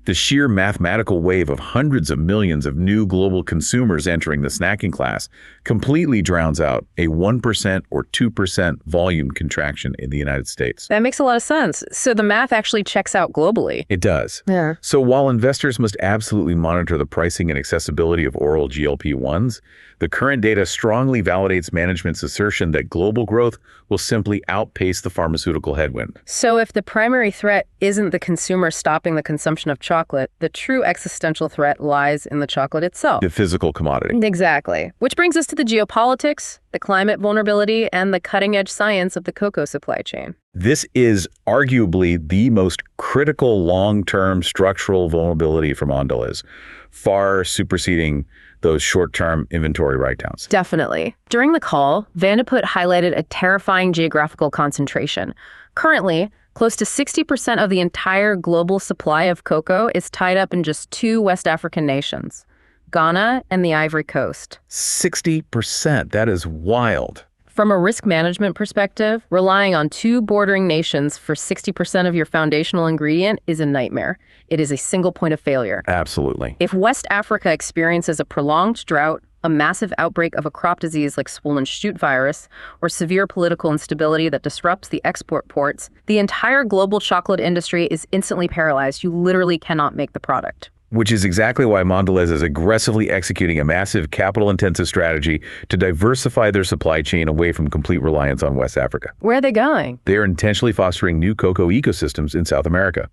The sheer mathematical wave of hundreds of millions of new global consumers entering the snacking class completely drowns out a 1% or 2% volume contraction in the United States. That makes a lot of sense. So the math actually checks out globally. It does. Yeah. So while investors must absolutely monitor the pricing and accessibility of oral GLP-1s, the current data strongly validates management's assertion that global growth will simply outpace the pharmaceutical headwind. So if the primary threat isn't the consumer stopping the consumption of chocolate, the true existential threat lies in the chocolate itself. The physical commodity. Exactly. Which brings us to the geopolitics, the climate vulnerability, and the cutting-edge science of the cocoa supply chain. This is arguably the most critical long-term structural vulnerability for Mondelez, far superseding those short-term inventory write-downs. Definitely. During the call, Vandeput highlighted a terrifying geographical concentration. Currently, close to 60% of the entire global supply of cocoa is tied up in just two West African nations, Ghana and the Ivory Coast. 60%, that is wild. From a risk management perspective, relying on two bordering nations for 60% of your foundational ingredient is a nightmare. It is a single point of failure. Absolutely. If West Africa experiences a prolonged drought, a massive outbreak of a crop disease like swollen shoot virus, or severe political instability that disrupts the export ports, the entire global chocolate industry is instantly paralyzed. You literally cannot make the product. Which is exactly why Mondelez is aggressively executing a massive capital-intensive strategy to diversify their supply chain away from complete reliance on West Africa. Where are they going? They are intentionally fostering new cocoa ecosystems in South America.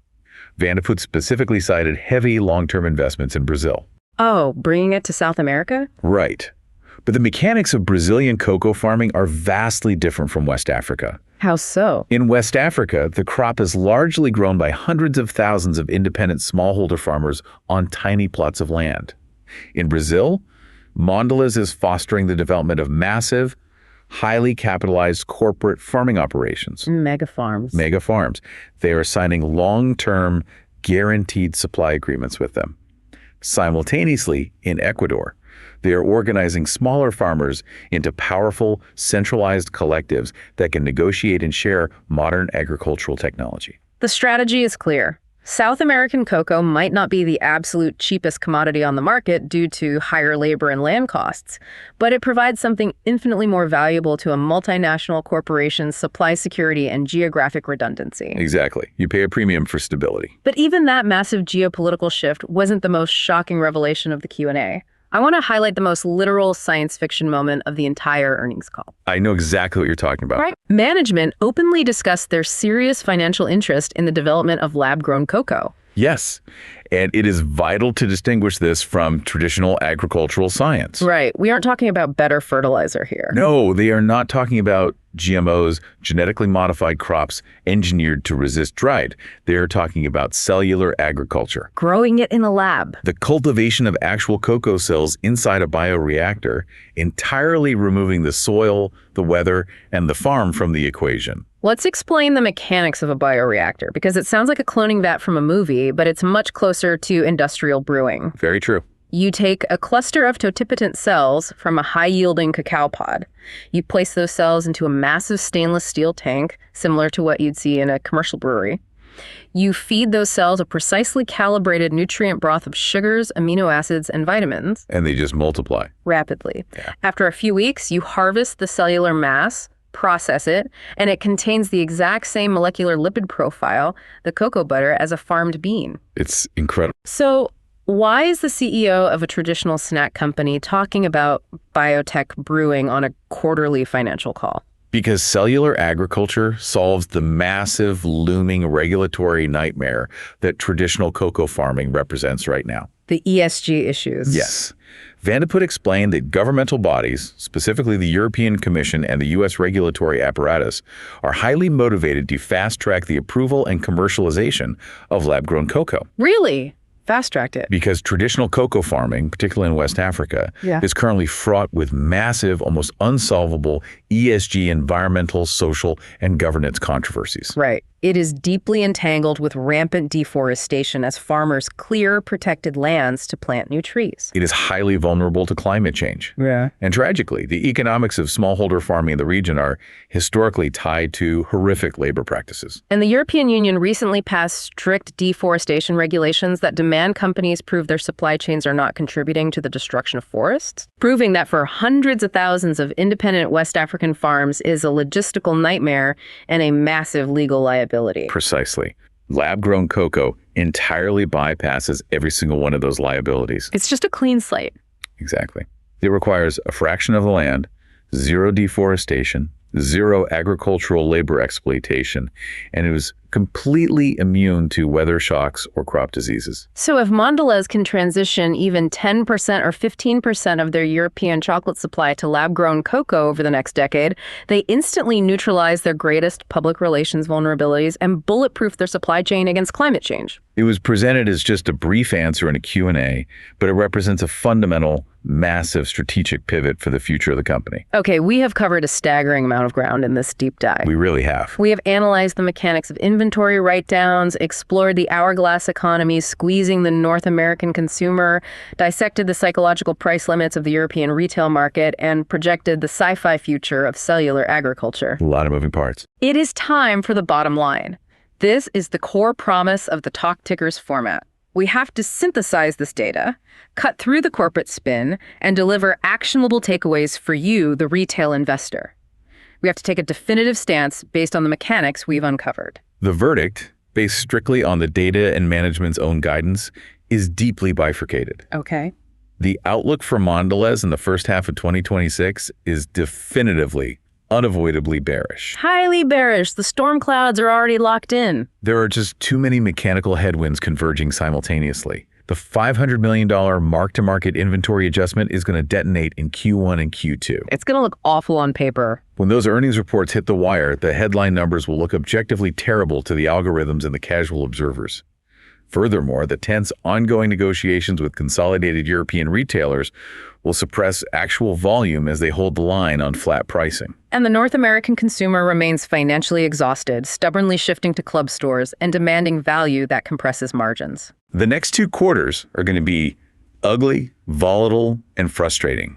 Vandeput specifically cited heavy long-term investments in Brazil. Oh, bringing it to South America? Right. But the mechanics of Brazilian cocoa farming are vastly different from West Africa. How so? In West Africa, the crop is largely grown by hundreds of thousands of independent smallholder farmers on tiny plots of land. In Brazil, Mondelez is fostering the development of massive, highly capitalized corporate farming operations. Mega farms. Mega farms. They are signing long-term, guaranteed supply agreements with them. Simultaneously, in Ecuador, they are organizing smaller farmers into powerful, centralized collectives that can negotiate and share modern agricultural technology. The strategy is clear. South American cocoa might not be the absolute cheapest commodity on the market due to higher labor and land costs, but it provides something infinitely more valuable to a multinational corporation's supply security and geographic redundancy. Exactly. You pay a premium for stability. But even that massive geopolitical shift wasn't the most shocking revelation of the Q&A. I want to highlight the most literal science fiction moment of the entire earnings call. I know exactly what you're talking about. Right. Management openly discussed their serious financial interest in the development of lab-grown cocoa. Yes. And it is vital to distinguish this from traditional agricultural science. Right. We aren't talking about better fertilizer here. No, they are not talking about GMOs, genetically modified crops engineered to resist drought. They are talking about cellular agriculture. Growing it in a lab. The cultivation of actual cocoa cells inside a bioreactor, entirely removing the soil, the weather, and the farm from the equation. Let's explain the mechanics of a bioreactor, because it sounds like a cloning vat from a movie, but it's much closer to industrial brewing. Very true. You take a cluster of totipotent cells from a high-yielding cacao pod. You place those cells into a massive stainless steel tank, similar to what you'd see in a commercial brewery. You feed those cells a precisely calibrated nutrient broth of sugars, amino acids, and vitamins. And they just multiply. Rapidly. Yeah. After a few weeks, you harvest the cellular mass, process it, and it contains the exact same molecular lipid profile, the cocoa butter, as a farmed bean. It's incredible. So why is the CEO of a traditional snack company talking about biotech brewing on a quarterly financial call? Because cellular agriculture solves the massive, looming regulatory nightmare that traditional cocoa farming represents right now. The ESG issues. Yes. Vandeput explained that governmental bodies, specifically the European Commission and the U.S. regulatory apparatus, are highly motivated to fast-track the approval and commercialization of lab-grown cocoa. Really? Fast-tracked it. Because traditional cocoa farming, particularly in West Africa, is currently fraught with massive, almost unsolvable ESG, environmental, social, and governance controversies. Right. It is deeply entangled with rampant deforestation as farmers clear protected lands to plant new trees. It is highly vulnerable to climate change. Yeah. And tragically, the economics of smallholder farming in the region are historically tied to horrific labor practices. And the European Union recently passed strict deforestation regulations that demand companies prove their supply chains are not contributing to the destruction of forests, proving that for hundreds of thousands of independent West African farms is a logistical nightmare and a massive legal liability. Precisely. Lab-grown cocoa entirely bypasses every single one of those liabilities. It's just a clean slate. Exactly. It requires a fraction of the land, zero deforestation, zero agricultural labor exploitation, and it was completely immune to weather shocks or crop diseases. So if Mondelez can transition even 10% or 15% of their European chocolate supply to lab-grown cocoa over the next decade, they instantly neutralize their greatest public relations vulnerabilities and bulletproof their supply chain against climate change. It was presented as just a brief answer in a Q&A, but it represents a fundamental, massive strategic pivot for the future of the company. Okay, we have covered a staggering amount of ground in this deep dive. We really have. We have analyzed the mechanics of inventory write-downs, explored the hourglass economy squeezing the North American consumer, dissected the psychological price limits of the European retail market, and projected the sci-fi future of cellular agriculture. A lot of moving parts. It is time for the bottom line. This is the core promise of the Talk Tickers format. We have to synthesize this data, cut through the corporate spin, and deliver actionable takeaways for you, the retail investor. We have to take a definitive stance based on the mechanics we've uncovered. The verdict, based strictly on the data and management's own guidance, is deeply bifurcated. Okay. The outlook for Mondelez in the first half of 2026 is definitively, unavoidably bearish. Highly bearish. The storm clouds are already locked in. There are just too many mechanical headwinds converging simultaneously. The $500 million mark-to-market inventory adjustment is going to detonate in Q1 and Q2. It's going to look awful on paper. When those earnings reports hit the wire, the headline numbers will look objectively terrible to the algorithms and the casual observers. Furthermore, the tense ongoing negotiations with consolidated European retailers will suppress actual volume as they hold the line on flat pricing. And the North American consumer remains financially exhausted, stubbornly shifting to club stores and demanding value that compresses margins. The next 2 quarters are going to be ugly, volatile, and frustrating.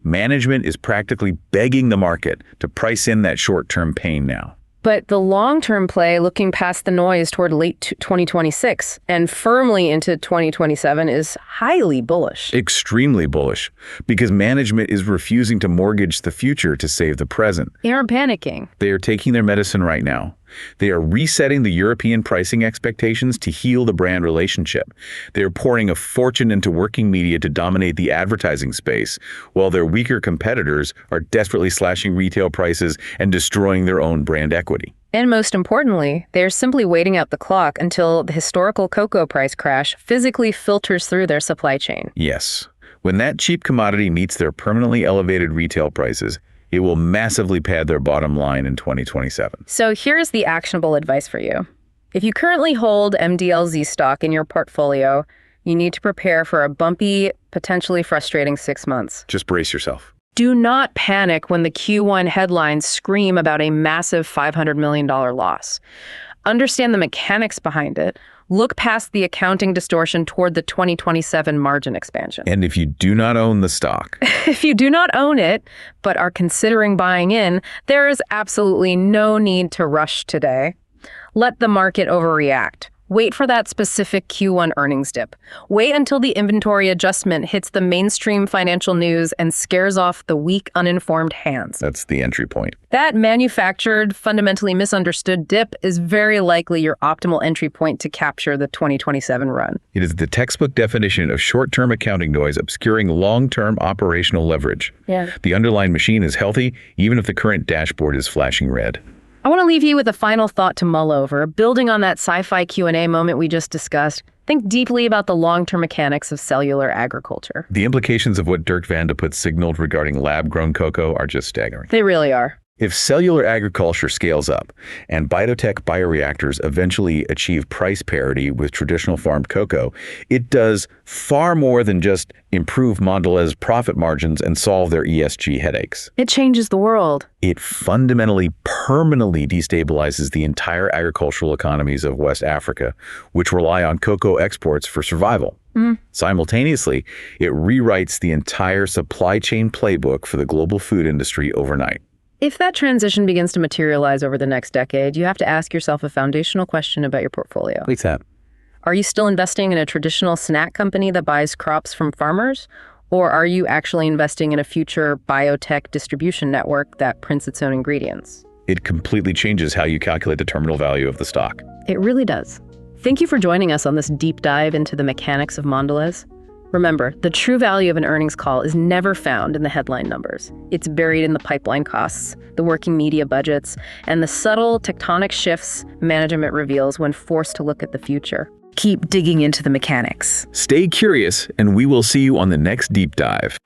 Management is practically begging the market to price in that short-term pain now. But the long-term play, looking past the noise toward late 2026 and firmly into 2027, is highly bullish. Extremely bullish, because management is refusing to mortgage the future to save the present. They aren't panicking. They are taking their medicine right now. They are resetting the European pricing expectations to heal the brand relationship. They are pouring a fortune into working media to dominate the advertising space, while their weaker competitors are desperately slashing retail prices and destroying their own brand equity. And most importantly, they're simply waiting out the clock until the historical cocoa price crash physically filters through their supply chain. Yes. When that cheap commodity meets their permanently elevated retail prices, it will massively pad their bottom line in 2027. So here's the actionable advice for you. If you currently hold MDLZ stock in your portfolio, you need to prepare for a bumpy, potentially frustrating 6 months. Just brace yourself. Do not panic when the Q1 headlines scream about a massive $500 million loss. Understand the mechanics behind it. Look past the accounting distortion toward the 2027 margin expansion. And if you do not own the stock, if you do not own it, but are considering buying in, there is absolutely no need to rush today. Let the market overreact. Wait for that specific Q1 earnings dip. Wait until the inventory adjustment hits the mainstream financial news and scares off the weak, uninformed hands. that's the entry point. That manufactured, fundamentally misunderstood dip is very likely your optimal entry point to capture the 2027 run. It is the textbook definition of short-term accounting noise obscuring long-term operational leverage. Yeah. The underlying machine is healthy, even if the current dashboard is flashing red. I want to leave you with a final thought to mull over. Building on that sci-fi Q&A moment we just discussed, think deeply about the long-term mechanics of cellular agriculture. The implications of what Dirk Vandeput signaled regarding lab-grown cocoa are just staggering. They really are. If cellular agriculture scales up and biotech bioreactors eventually achieve price parity with traditional farmed cocoa, it does far more than just improve Mondelez profit margins and solve their ESG headaches. It changes the world. It fundamentally, permanently destabilizes the entire agricultural economies of West Africa, which rely on cocoa exports for survival. Simultaneously, it rewrites the entire supply chain playbook for the global food industry overnight. If that transition begins to materialize over the next decade, you have to ask yourself a foundational question about your portfolio. What's that? Are you still investing in a traditional snack company that buys crops from farmers? Or are you actually investing in a future biotech distribution network that prints its own ingredients? It completely changes how you calculate the terminal value of the stock. It really does. Thank you for joining us on this deep dive into the mechanics of Mondelez. Remember, the true value of an earnings call is never found in the headline numbers. It's buried in the pipeline costs, the working media budgets, and the subtle tectonic shifts management reveals when forced to look at the future. Keep digging into the mechanics. Stay curious, and we will see you on the next deep dive.